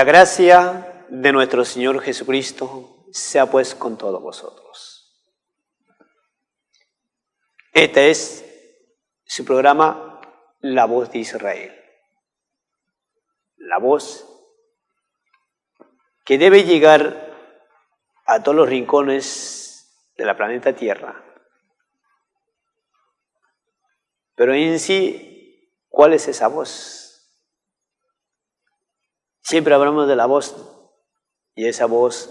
la gracia de nuestro Señor Jesucristo sea pues con todos vosotros. Este es su programa La Voz de Israel. La voz que debe llegar a todos los rincones de la planeta Tierra. Pero en sí, ¿cuál es esa voz? Siempre hablamos de la voz, y esa voz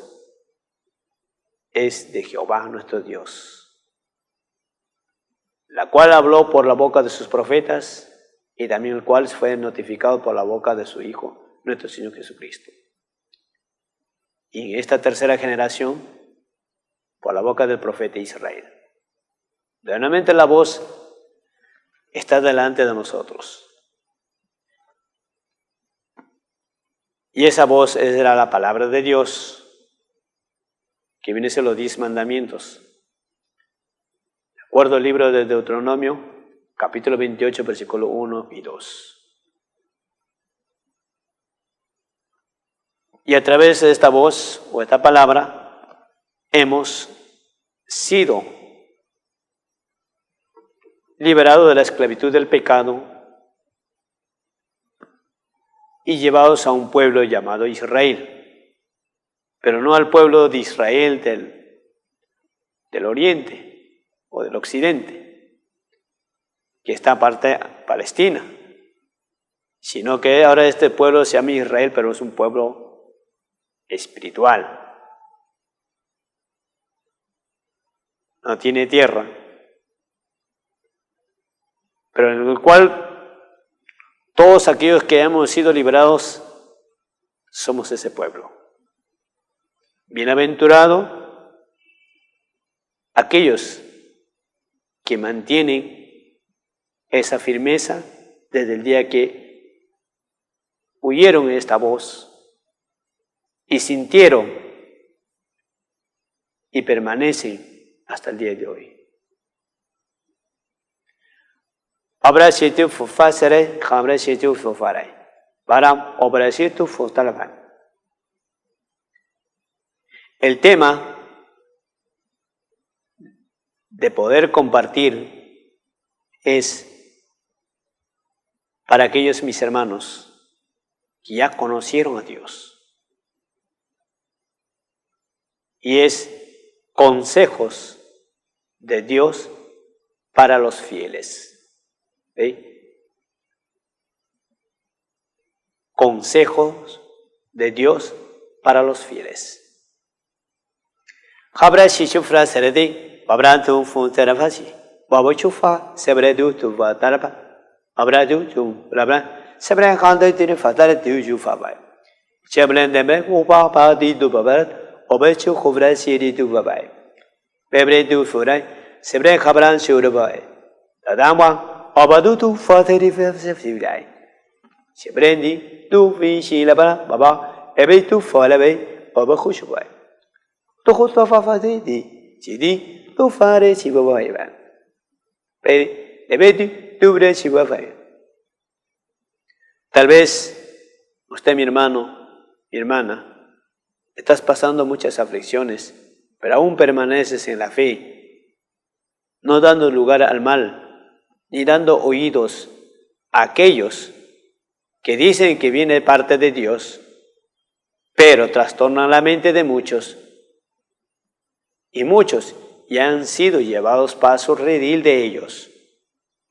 es de Jehová nuestro Dios, la cual habló por la boca de sus profetas, y también el cual fue notificado por la boca de su Hijo, nuestro Señor Jesucristo. Y en esta tercera generación, por la boca del profeta Israel. Realmente la voz está delante de nosotros. Y esa voz era la palabra de Dios, que viene a ser los 10 mandamientos. De acuerdo al libro de Deuteronomio, capítulo 28, versículo 1 y 2. Y a través de esta voz, o esta palabra, hemos sido liberados de la esclavitud del pecado y llevados a un pueblo llamado Israel, pero no al pueblo de Israel del oriente o del occidente, que está aparte de Palestina, sino que ahora este pueblo se llama Israel, pero es un pueblo espiritual. No tiene tierra, pero en el cual todos aquellos que hemos sido liberados somos ese pueblo. Bienaventurado aquellos que mantienen esa firmeza desde el día que oyeron esta voz y sintieron y permanecen hasta el día de hoy. Abra situ fufasere, hamre situ fufare. Baram obra situ fustalaban. El tema de poder compartir es para aquellos mis hermanos que ya conocieron a Dios. Y es consejos de Dios para los fieles. Consejos de Dios para los fieles. Habra shishufra seredi, babrantu funterafasi, babochufa sebredu tu vatarapa, abradu tu labran, sebren kande tini fatare tu jufabai. Cheblen deme upa padi du babat, obechu khuvra siri du babai. Bebre du furai, sebren khabran shurabai. Tadamwa Abadu tu fateri fefsefsibilai. Sheprendi tu finshi la bara baba ebe tu falabe baba khushubai. Tu khusta fafati di chidi tu fare chibaba iban. Pe ebe tu bre chibaba. Tal vez usted, mi hermano, mi hermana, estás pasando muchas aflicciones, pero aún permaneces en la fe, no dando lugar al mal, ni dando oídos a aquellos que dicen que viene de parte de Dios, pero trastornan la mente de muchos, y muchos ya han sido llevados paso redil de ellos.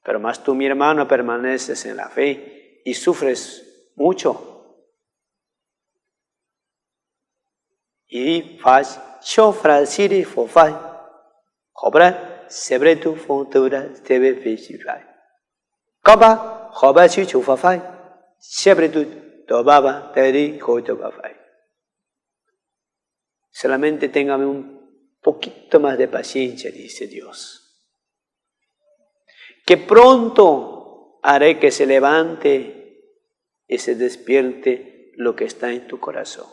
Pero más tú, mi hermano, permaneces en la fe y sufres mucho. Y faz shofra siri fofai, cobra Sebre tu fontura tebe fishifai. Kaba hoba chichu fafai. Sebre tu tobaba teri kotobafai. Solamente téngame un poquito más de paciencia, dice Dios. Que pronto haré que se levante y se despierte lo que está en tu corazón.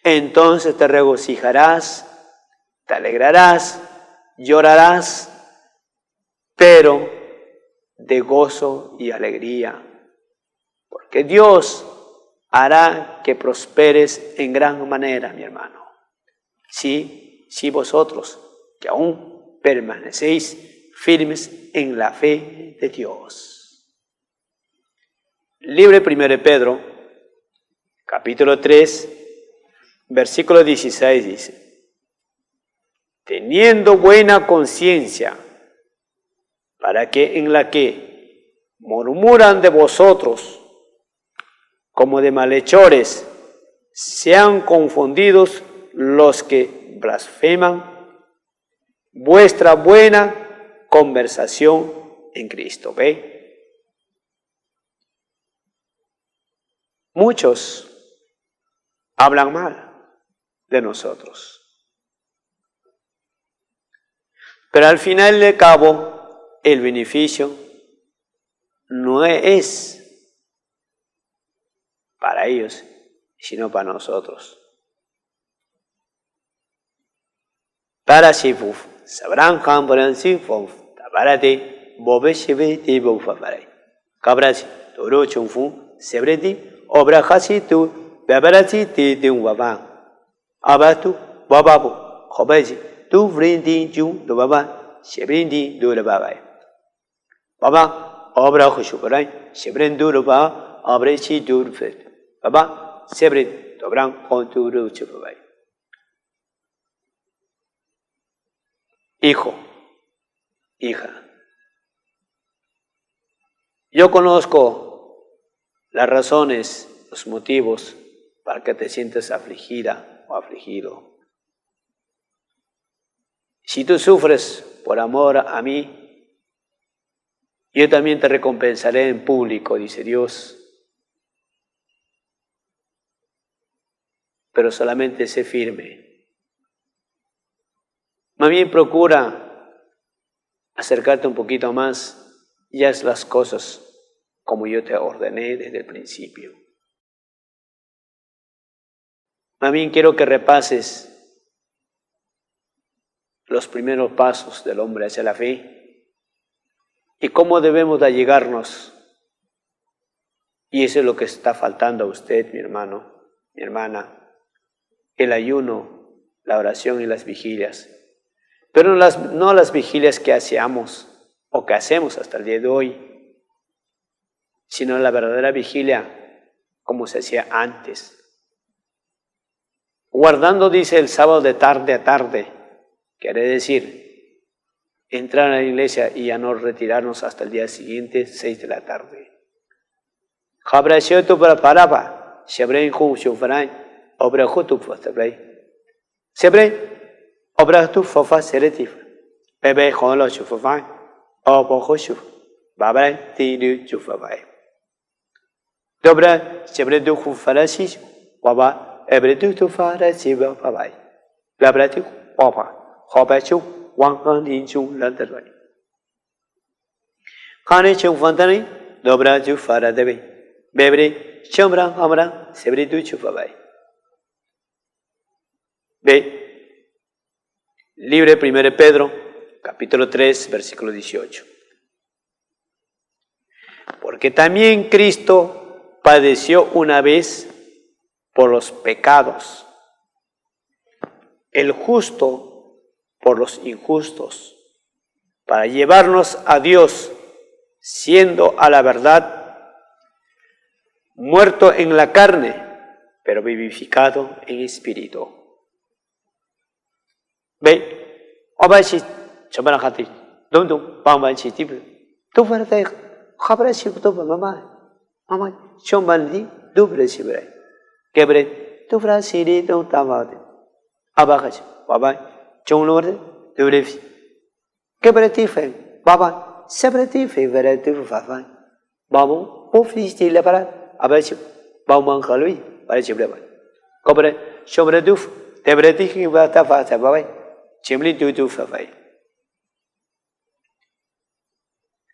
Entonces te regocijarás, te alegrarás, llorarás, pero de gozo y alegría, porque Dios hará que prosperes en gran manera, mi hermano. Si vosotros que aún permanecéis firmes en la fe de Dios. Libro 1 Pedro, capítulo 3, versículo 16 dice: teniendo buena conciencia, para que en la que murmuran de vosotros como de malhechores sean confundidos los que blasfeman vuestra buena conversación en Cristo. ¿Ve? Muchos hablan mal de nosotros, pero al final de cabo el beneficio no es para ellos, sino para nosotros. Para si sabrán cambiar si para ti bobeshebe ti bofarai cabrasi toro chungfu sebredi obra hasi tu bebarati ti dingwaba abatu bababu khobeji tu vrindi ju do baba sebrindi do babai baba obra khushubarai sebrendu do ba abrechi do fet baba sebred dobran konturu chubai. Hijo, hija, yo conozco las razones, los motivos para que te sientas afligida o afligido. Si tú sufres por amor a mí, yo también te recompensaré en público, dice Dios. Pero solamente sé firme. Más bien procura acercarte un poquito más y haz las cosas como yo te ordené desde el principio. Más bien quiero que repases los primeros pasos del hombre hacia la fe y cómo debemos de allegarnos. Y eso es lo que está faltando a usted, mi hermano, mi hermana, el ayuno, la oración y las vigilias. Pero no las vigilias que hacíamos o que hacemos hasta el día de hoy, sino la verdadera vigilia como se hacía antes. Guardando, dice, el sábado de tarde a tarde, quiere decir entrar a la iglesia y ya no retirarnos hasta el día siguiente, 6 de la tarde. Habrashotu para paraba, Shebrain Hu Shufrain, Obrahutu Fostabrei. Shebrain. Obra tu fofa seretif, bebe holo chufafai, obo hoshuf, babrai tiru chufafai. Dobra sebre du hufarasis, waba ebre du tu farasi babai. Labrati waba, hobachu, wangan inchu landerbai. Kane chufantani, dobra tu faradebe, bebre, chambra, amra, sebre du chufafai. Ve. Libro 1 Pedro, capítulo 3, versículo 18. Porque también Cristo padeció una vez por los pecados, el justo por los injustos, para llevarnos a Dios, siendo a la verdad muerto en la carne, pero vivificado en espíritu. Ve, obashi, chabarajati, dum, pambachi, tipo, tu fuerte, jabrashi, tu mamá, chombandi, dubre sibre, quebre, tu frasiri, tu tamade, abajachi, baba, chonlorde, dubre, quebre tife, baba, sebretife, veretu fafan, babu, ofisti lepara, abachi, bauman kalui, barachibre, cobre, chobreduf, tebreti, batafata, baba. Chimli tu fafai.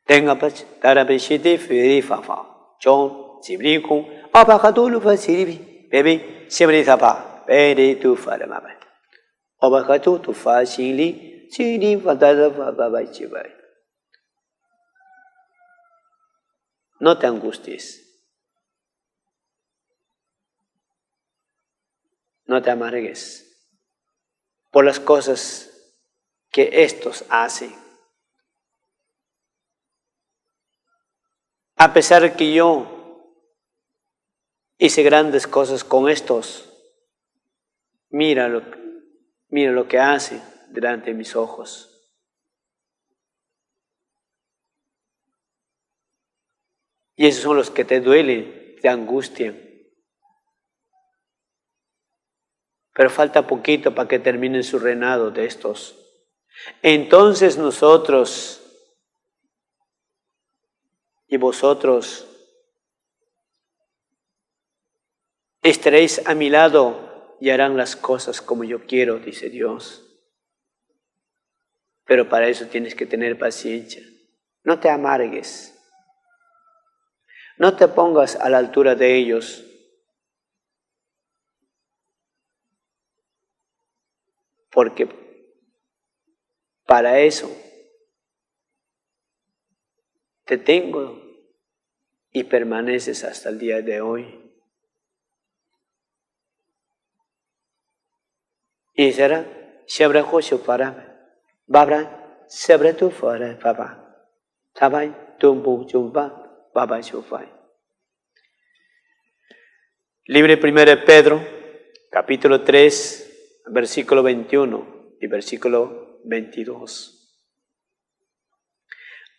Tenga pach, tarabeshiti firi fafa. Chon, chimli kung, abakatulu fasiribi, baby, chimli tapa, bedi tu faramaba. Abakatu tu fa chili, chili fatada babai chibai. No te angusties. no te amargues por las cosas que estos hacen. A pesar de que yo hice grandes cosas con estos, mira lo que hacen delante de mis ojos. Y esos son los que te duelen, te angustian. Pero falta poquito para que terminen su reinado de estos. Entonces nosotros y vosotros estaréis a mi lado y harán las cosas como yo quiero, dice Dios. Pero para eso tienes que tener paciencia. No te amargues. No te pongas a la altura de ellos. Porque para eso te tengo y permaneces hasta el día de hoy. Y será, siempre José para, babra, siempre tú fuera, papá, tabai, tumbu, chumba. Libro 1 de Pedro, capítulo 3, versículo 21 y versículo 22.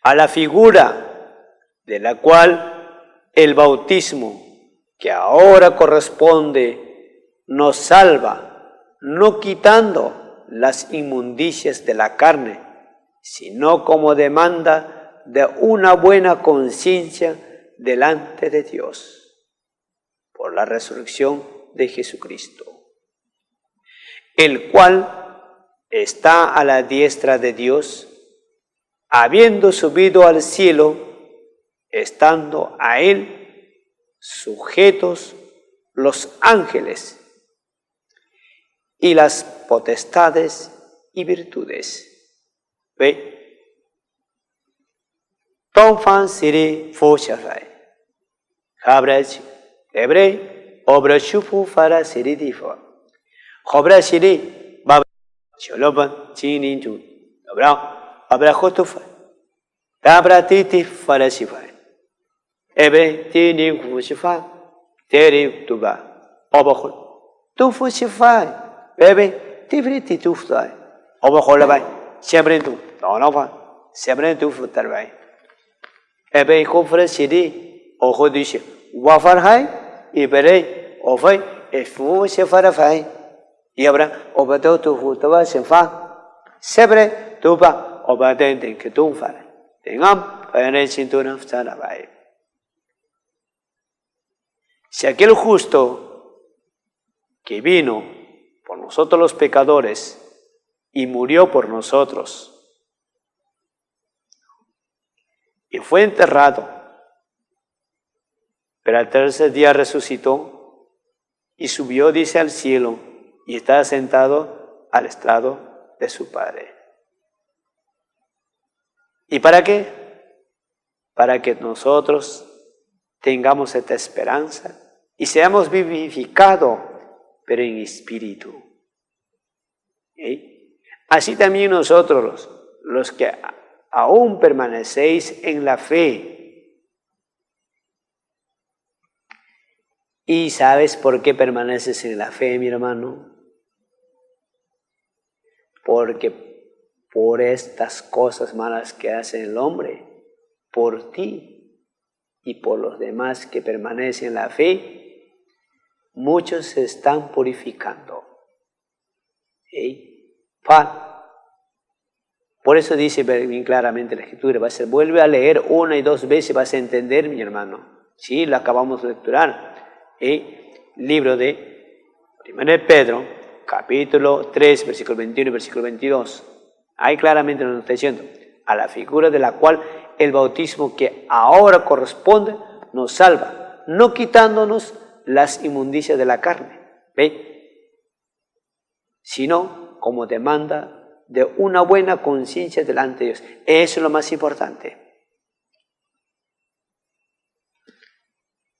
A la figura de la cual el bautismo que ahora corresponde nos salva, no quitando las inmundicias de la carne, sino como demanda de una buena conciencia delante de Dios, por la resurrección de Jesucristo, el cual está a la diestra de Dios, habiendo subido al cielo, estando a Él sujetos los ángeles y las potestades y virtudes. ¿Ve? Tongfan siri fosharai. Habrach, hebrei, obra shufu fara siri difo. Hobra siri, bab, choloban, chinin tu. Abra jotufa. Tabra titi fara shifai. Ebe, tinin fushifa, teri tuba. Obahol. Tufu shifai. Ebe, tifri titufai. Obaholabai. Siempre tu. No va. Siempre tu futarbai. Ebe kofre sidi ojo dice wafar hay y veré ofay efu se farafay y habrá obato tu futaba se fa sebre tuba obadente que tu fara tengam para cintura farabai. Si aquel justo que vino por nosotros los pecadores y murió por nosotros y fue enterrado, pero al tercer día resucitó y subió, dice, al cielo y está sentado al estrado de su Padre. ¿Y para qué? Para que nosotros tengamos esta esperanza y seamos vivificados, pero en espíritu. ¿Sí? Así también nosotros, los que aún permanecéis en la fe. ¿Y sabes por qué permaneces en la fe, mi hermano? Porque por estas cosas malas que hace el hombre, por ti y por los demás que permanecen en la fe, muchos se están purificando. ¿Sí? Por eso dice bien claramente la Escritura, vuelve a leer una y dos veces, vas a entender, mi hermano. Sí, lo acabamos de lecturar. Libro de 1 de Pedro, capítulo 3, versículo 21 y versículo 22. Ahí claramente nos está diciendo, a la figura de la cual el bautismo que ahora corresponde nos salva, no quitándonos las inmundicias de la carne, ¿ve? Sino como demanda de una buena conciencia delante de Dios. Eso es lo más importante.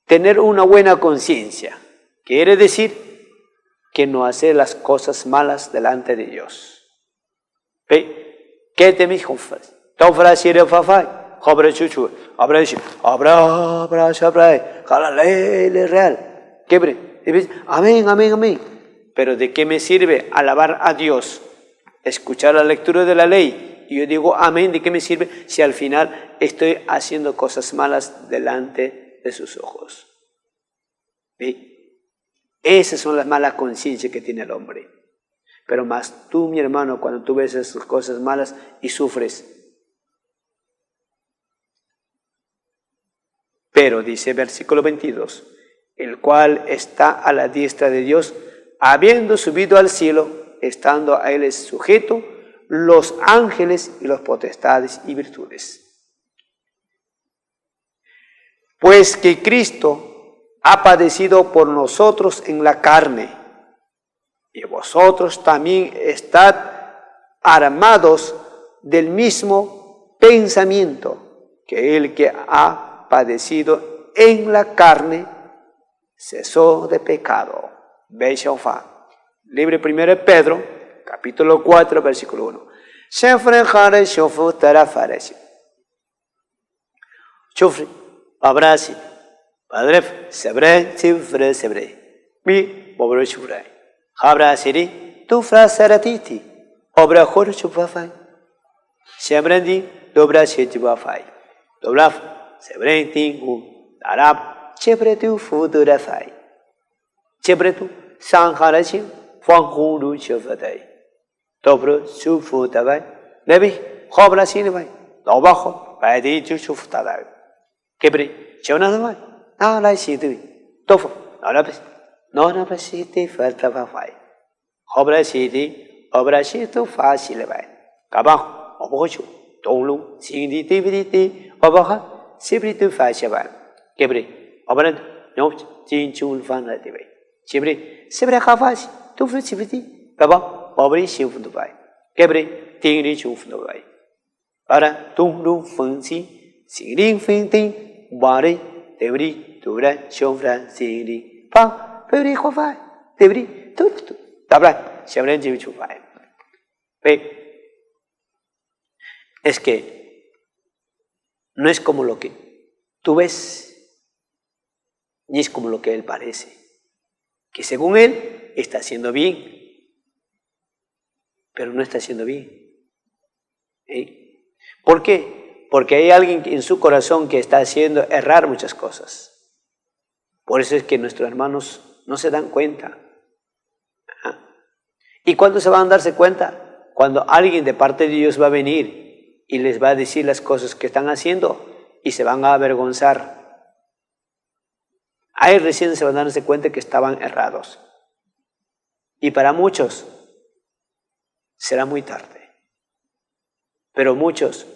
Tener una buena conciencia quiere decir que no hacer las cosas malas delante de Dios. ¿Ve? ¿Qué te me dijo? Tofra sire fafai, jobre chuchu, abra, le real. ¿Qué? Amén, amén, amén. Pero ¿de qué me sirve alabar a Dios, escuchar la lectura de la ley? Y yo digo amén, ¿de qué me sirve si al final estoy haciendo cosas malas delante de sus ojos? ¿Sí? Esas son las malas conciencias que tiene el hombre. Pero más tú, mi hermano, cuando tú ves esas cosas malas y sufres. Pero dice versículo 22, el cual está a la diestra de Dios, habiendo subido al cielo, estando a él sujeto los ángeles y los potestades y virtudes. Pues que Cristo ha padecido por nosotros en la carne, y vosotros también estad armados del mismo pensamiento, que el que ha padecido en la carne cesó de pecado. Beishofa. Libro 1 de Pedro, capítulo 4, versículo 1. Shefre shofu tarafaresi. Chufri, abrasi, padre, sebre, cifre, sebre. Mi, pobre chufre. Abrasiri, tu fraseratiti. Obra jor chufafai. Sebrendi, dobra chufafai. Doblaf, sebrendi, darab, chepretu futurafai. Chepretu, sanharasi, fanghuru chufadai. Dobro chufutavai. Nebi, hobra sinivai. Dobajo, baidi chufutavai. Kebre, chonadavai. Nalai sidui. Tofo, nalabis. No pasiti faltavai. Hobra sidi, obra situ facilevai. Kabah, obochu, tolu, sindi tiviti, obaha, sibritu facilevai. Kebre, obra no chinchul fanativi. Chibri, sibra kafasi, tufu sibiti, kabah, obri shifuduvai. Kebre, tingri chufuduvai. Ara, tungru funsi, singring finting, bari, tebri, tubra, shofra, singri, pa. Pero Jehová, debrí, tú, tabla, se habrá en Chufay. Ve, es que no es como lo que tú ves, ni es como lo que él parece. Que según él está haciendo bien, pero no está haciendo bien. ¿Por qué? Porque hay alguien en su corazón que está haciendo errar muchas cosas. Por eso es que nuestros hermanos no se dan cuenta. ¿Y cuándo se van a darse cuenta? Cuando alguien de parte de Dios va a venir y les va a decir las cosas que están haciendo y se van a avergonzar. Ahí recién se van a darse cuenta que estaban errados. Y para muchos será muy tarde. Pero muchos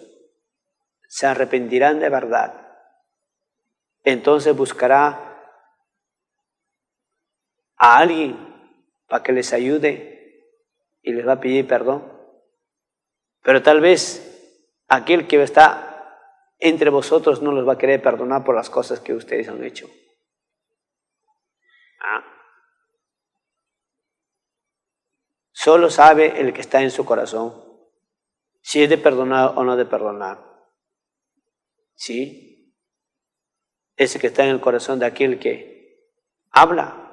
se arrepentirán de verdad. Entonces buscará a alguien para que les ayude y les va a pedir perdón. Pero tal vez aquel que está entre vosotros no los va a querer perdonar por las cosas que ustedes han hecho. Solo sabe el que está en su corazón si es de perdonar o no de perdonar. ¿Sí? Ese que está en el corazón de aquel que habla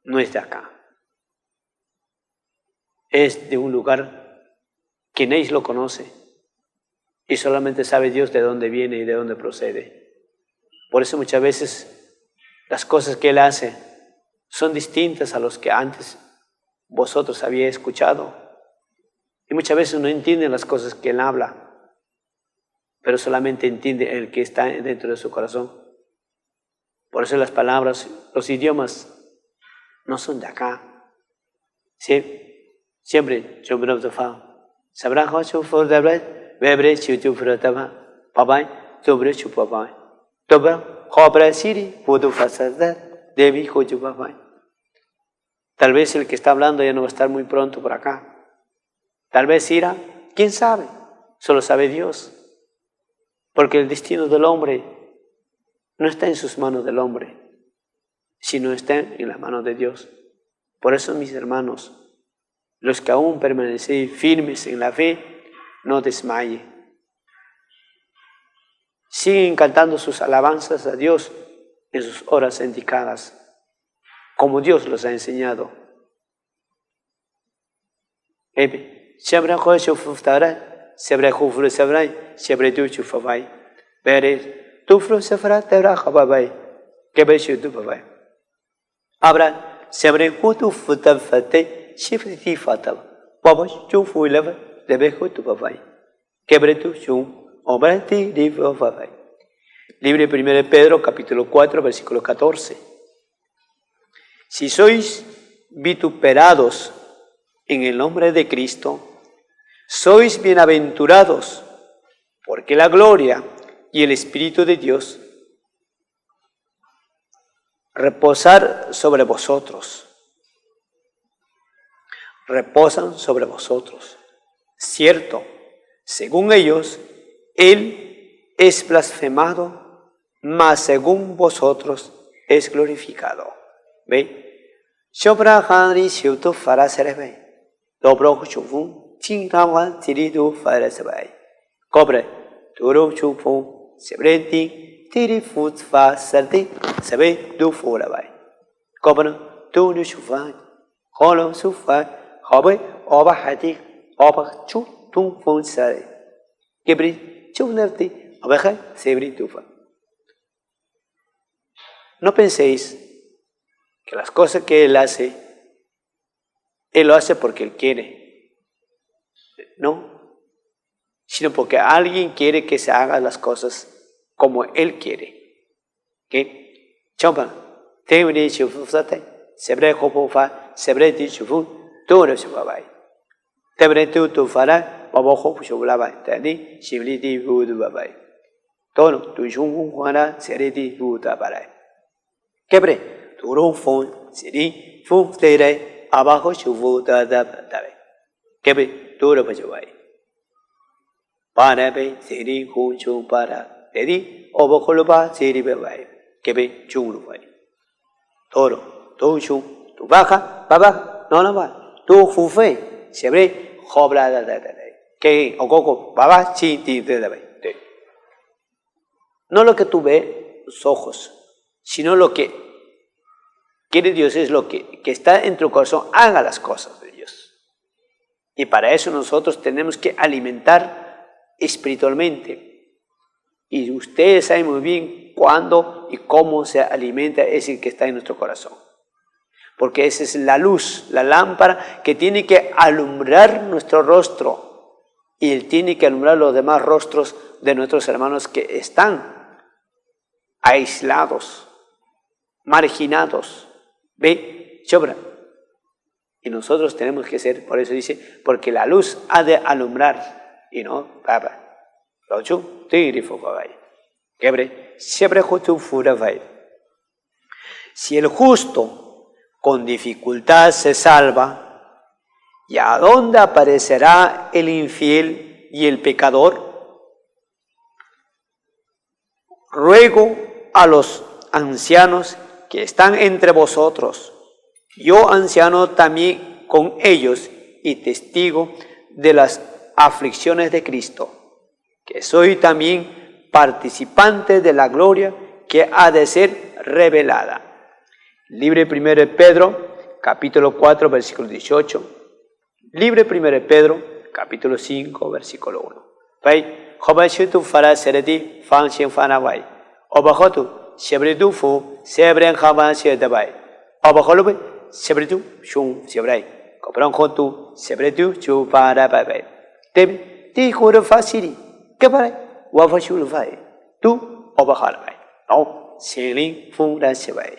no es de acá. Es de un lugar que nadie lo conoce y solamente sabe Dios de dónde viene y de dónde procede. Por eso muchas veces las cosas que Él hace son distintas a los que antes vosotros habíais escuchado. Y muchas veces no entienden las cosas que Él habla, pero solamente entiende el que está dentro de su corazón. Por eso las palabras, los idiomas, no son de acá. ¿Sí? Siempre, sabrá for the bread, bebre chuchu frotaba, papai, sobre chupapai. Toba, hobra siri, pudo fasar, debi papai. Tal vez el que está hablando ya no va a estar muy pronto por acá. Tal vez irá, quién sabe, solo sabe Dios. Porque el destino del hombre no está en sus manos del hombre, sino está en las manos de Dios. Por eso, mis hermanos, los que aún permanecen firmes en la fe, no desmayen. Siguen cantando sus alabanzas a Dios en sus horas indicadas, como Dios los ha enseñado. Siempre Libre 1 Pedro, capítulo 4, versículo 14. Si sois vituperados en el nombre de Cristo, sois bienaventurados, porque la gloria y el Espíritu de Dios reposan sobre vosotros. Reposan sobre vosotros. Cierto, según ellos, Él es blasfemado, mas según vosotros es glorificado. ¿Ve? Sobra Henry Shuto Farasebe. Dobro Chufun, Chingawan Tiridu Farasebe. Cobre, Turo Chufun, Sebrenti, Tiri Foot Fa Sardi, Sebe du Furabai. Cobre, Tunu Shufan, Holo Sufa, Hobe, Oba Hati, Oba Chu, Tung Fun Sare. Kebri, Chunarti, Obeja, Sebri Tufa. No penséis que las cosas que Él lo hace porque Él quiere. No, sino porque alguien quiere que se hagan las cosas como Él quiere. ¿Qué? Chompa, Tebri Chufusate, Sebre Hopofa, Sebre Tichufun, Toro Shubabai. Tebre tu fará, Babojo Shublabai, Tani, Shibliti Budubabai. Tono, tu Shungun Juana, Sereti Budabarai. Quebre. Turun fun, siri, fun, tere, abajo, shufu, da, Kebe, turo, pachubai. Parabe, siri, hun, chun, para, dedi, obokoloba, siri, bebai. Kebe, chunrubai. Toro, tu, chun, tu baja, baba, no, va. Tu, fufe, sebre, jobla, Que, ococo, baba, chi, ti, No lo que tú ves, los ojos, sino lo que quiere Dios es lo que está en tu corazón, haga las cosas de Dios. Y para eso nosotros tenemos que alimentar espiritualmente. Y ustedes saben muy bien cuándo y cómo se alimenta ese que está en nuestro corazón. Porque esa es la luz, la lámpara que tiene que alumbrar nuestro rostro. Y Él tiene que alumbrar los demás rostros de nuestros hermanos que están aislados, marginados. Ve, sobra. Y nosotros tenemos que ser, por eso dice, porque la luz ha de alumbrar. Y no, baba. Lochu, tirifo, babay. Quebre, siempre justo furabay. Si el justo con dificultad se salva, ¿y a dónde aparecerá el infiel y el pecador? Ruego a los ancianos que están entre vosotros, yo anciano también con ellos y testigo de las aflicciones de Cristo, que soy también participante de la gloria que ha de ser revelada. Libre 1 Pedro, capítulo 4, versículo 18. Libre 1 Pedro, capítulo 5, versículo 1. Pai, Jobashutu Fara Seredi, Fan Shin Fanawai, Obahotu. Shebridu fu, sebren jaban shedabai. Abaholube, shebridu, shun, sebrai. Copran juntu, sebredu, chu para babai. Tebe, ti juro fasiri. ¿Qué para? Wafashul vai. Tu, abahalabai. No, shelin, fun, dan sebai.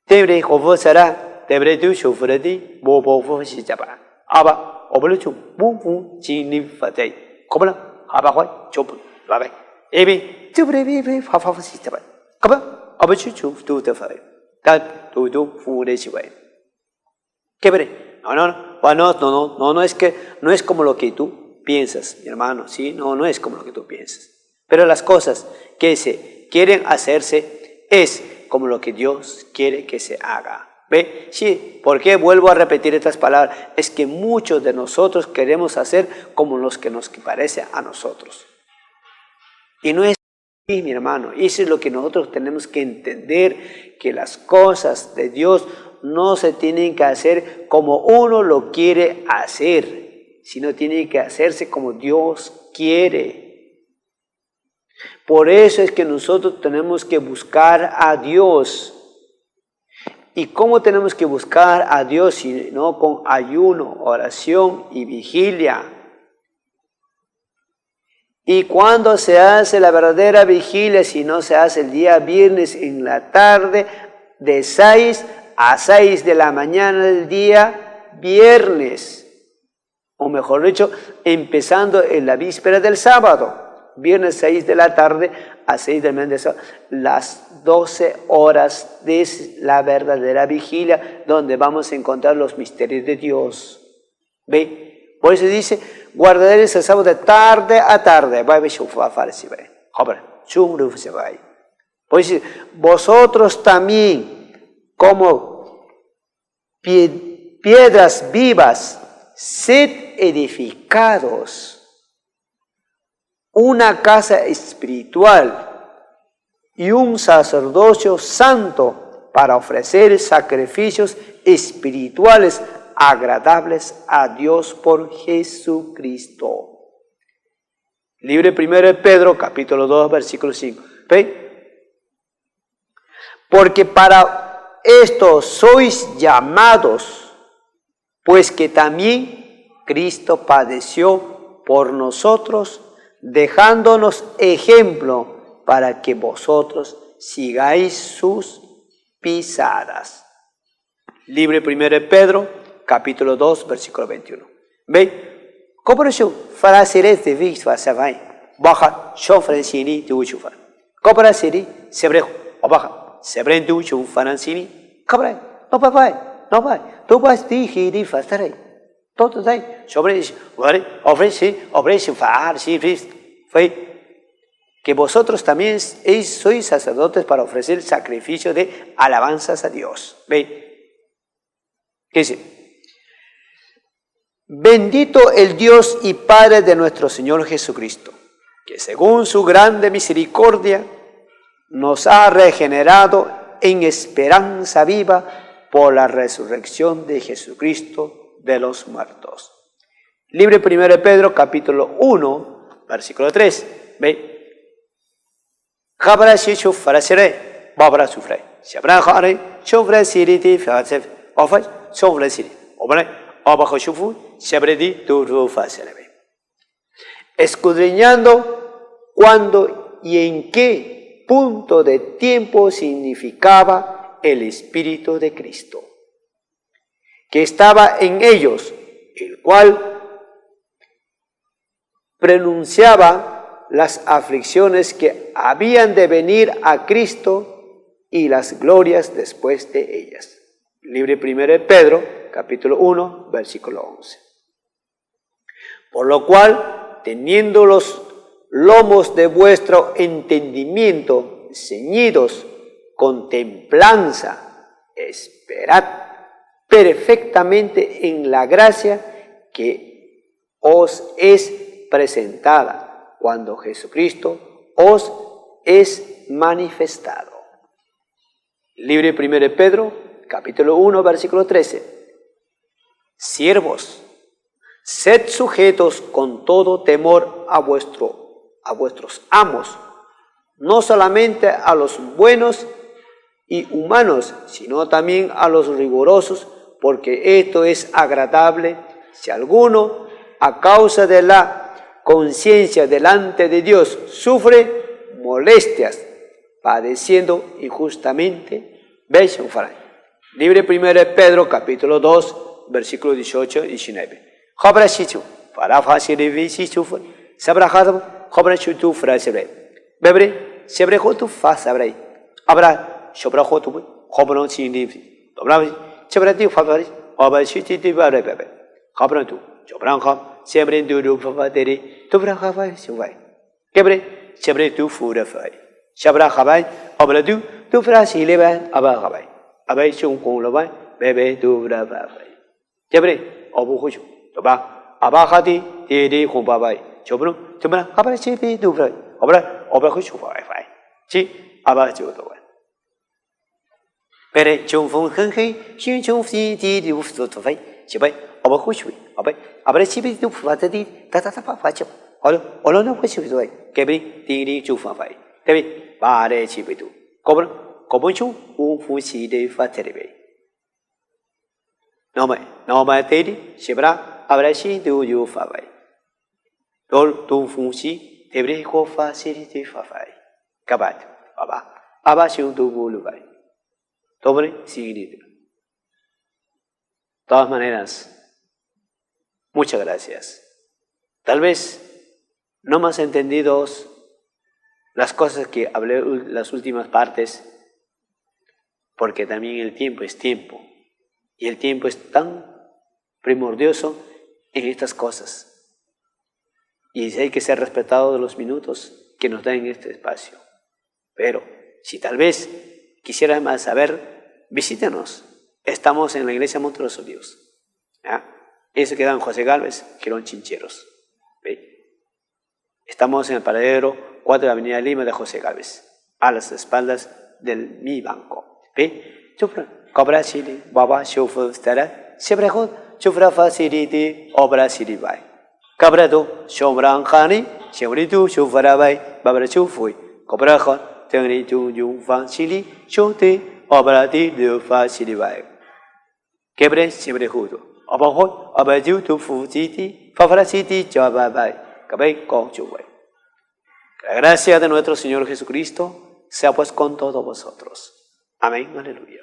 Tebre, jovo será, tebredu, shufredi, bobo, fosijaba. Aba, obluchu, bum, chini, fatei. Copran, abahoi, chup, babai. Ebi, tu brevi, fa sistema. ¿Cómo? Abachuchu, tu te fai. Tal, tu, fure, chibai. ¿Qué veré? No, es que no es como lo que tú piensas, mi hermano, ¿sí? No es como lo que tú piensas. Pero las cosas que se quieren hacerse es como lo que Dios quiere que se haga. ¿Ve? Sí, ¿por qué vuelvo a repetir estas palabras? Es que muchos de nosotros queremos hacer como los que nos parece a nosotros. Y no es así, mi hermano. Eso es lo que nosotros tenemos que entender, que las cosas de Dios no se tienen que hacer como uno lo quiere hacer, sino tienen que hacerse como Dios quiere. Por eso es que nosotros tenemos que buscar a Dios. ¿Y cómo tenemos que buscar a Dios si no con ayuno, oración y vigilia? ¿Y cuándo se hace la verdadera vigilia si no se hace el día viernes en la tarde de 6 a 6 de la mañana del día viernes? O mejor dicho, empezando en la víspera del sábado. Viernes 6 de la tarde a 6 de la mañana, las 12 horas de la verdadera vigilia, donde vamos a encontrar los misterios de Dios. ¿Ve? Por eso dice, guardaréis el sábado de tarde a tarde. Por eso vosotros también, como piedras vivas, sed edificados una casa espiritual y un sacerdocio santo para ofrecer sacrificios espirituales agradables a Dios por Jesucristo. Libro 1 de Pedro, capítulo 2, versículo 5. ¿Ve? Porque para esto sois llamados, pues que también Cristo padeció por nosotros, dejándonos ejemplo para que vosotros sigáis sus pisadas. Libro 1 de Pedro, capítulo 2, versículo 21. ¿Ve? ¿Cómo eso? Fraseres de Vixva Savai, baja, Shofrancini, Tuchufan. ¿Cómo sería? Sebrejo, o baja, Sebren Tuchufanancini, Cabra, no papá, no papá, tú vas a dirigir Fastarei. Todo ahí, sobre ofrece, que vosotros también sois sacerdotes para ofrecer sacrificio de alabanzas a Dios. ¿Ve? ¿Qué dice? Bendito el Dios y Padre de nuestro Señor Jesucristo, que según su grande misericordia nos ha regenerado en esperanza viva por la resurrección de Jesucristo de los muertos. Libro 1 de Pedro, capítulo 1, versículo 3. ¿Ve? Jabra si chufra seré, babra sufre. Si habrá jare, chufra siriti, fazef, ofay, chufra siri. Obre, abajo chufu, si habrá di, tu rufa seré. Escudriñando cuándo y en qué punto de tiempo significaba el Espíritu de Cristo, que estaba en ellos, el cual pronunciaba las aflicciones que habían de venir a Cristo y las glorias después de ellas. Libro 1 de Pedro, capítulo 1, versículo 11. Por lo cual, teniendo los lomos de vuestro entendimiento ceñidos con templanza, esperad perfectamente en la gracia que os es presentada cuando Jesucristo os es manifestado. Libro 1 de Pedro, capítulo 1, versículo 13. Siervos, sed sujetos con todo temor a vuestros amos, no solamente a los buenos y humanos, sino también a los rigurosos, porque esto es agradable si alguno, a causa de la conciencia delante de Dios, sufre molestias, padeciendo injustamente. ¿Veis? Libro 1 de Pedro, capítulo 2, versículo 18 y 19. Jabra shichu, para fácil de shichu, sabra hadam, jabra shichu frasebre. Bebre, sebre hotu fa sabre. Abra, shobra hotu, jobron chindi, dobra, sebre ti favori, aba shiti ti bare bebe. Jabran tu, jobran hab, sebre du favateri, dobra hava shuvai. Kebre, sebre tu fura fai. Shabra habai, abra du frasile ba, aba habai. Abai chung kong lo bai, bebe dubra babai. Jebre, obuhuju, toba, abahati, tiri hubabai, chobru, tumra, abra chibi dubra, obra huju fai. Chi, abajo doa. Pere, chung fung heng, xin chung fi di du fu to fai, chibai, obahuju, abra chibi dubra tadi, tata papacho. Olo no huju doa, kebri, tiri chu fai. Tebi, bare chibi du. Cobuchu, fu si de faterebe. No mai tedi, shibra, abrashi do you favai. Dol tu funsi, tebre ko facility favai. Kabat, baba, abashu do bulubai. Dobre, signido. De todas maneras, muchas gracias. Tal vez no más entendidos las cosas que hablé las últimas partes, porque también el tiempo es tiempo. Y el tiempo es tan primordioso en estas cosas. Y hay que ser respetado de los minutos que nos dan en este espacio. Pero si tal vez quisieran más saber, visítenos. Estamos en la iglesia Monte de los Olivos. Eso queda en José Gálvez, Girón Chincheros. ¿Ve? Estamos en el paradero 4 de la avenida Lima de José Gálvez, a las espaldas del Mi Banco. ¿Ve? Cobra Chile, Baba, Shofu, Stara, Shebrejot, Chufra Facility, Obra City Bay. Cabrado, Shomran Hani, Shemritu, Shufarabai, Babra Chufui, Cobrajot, Tengritu, Yufan Chili, Shote, Obra de Facility Bay. Quebre, Shebrejudo, Obahot, Obaju to Fu City, Fafra City, Jababai, Cabay, Conchuway. La gracia de nuestro Señor Jesucristo sea pues con todos vosotros. Amén, aleluya.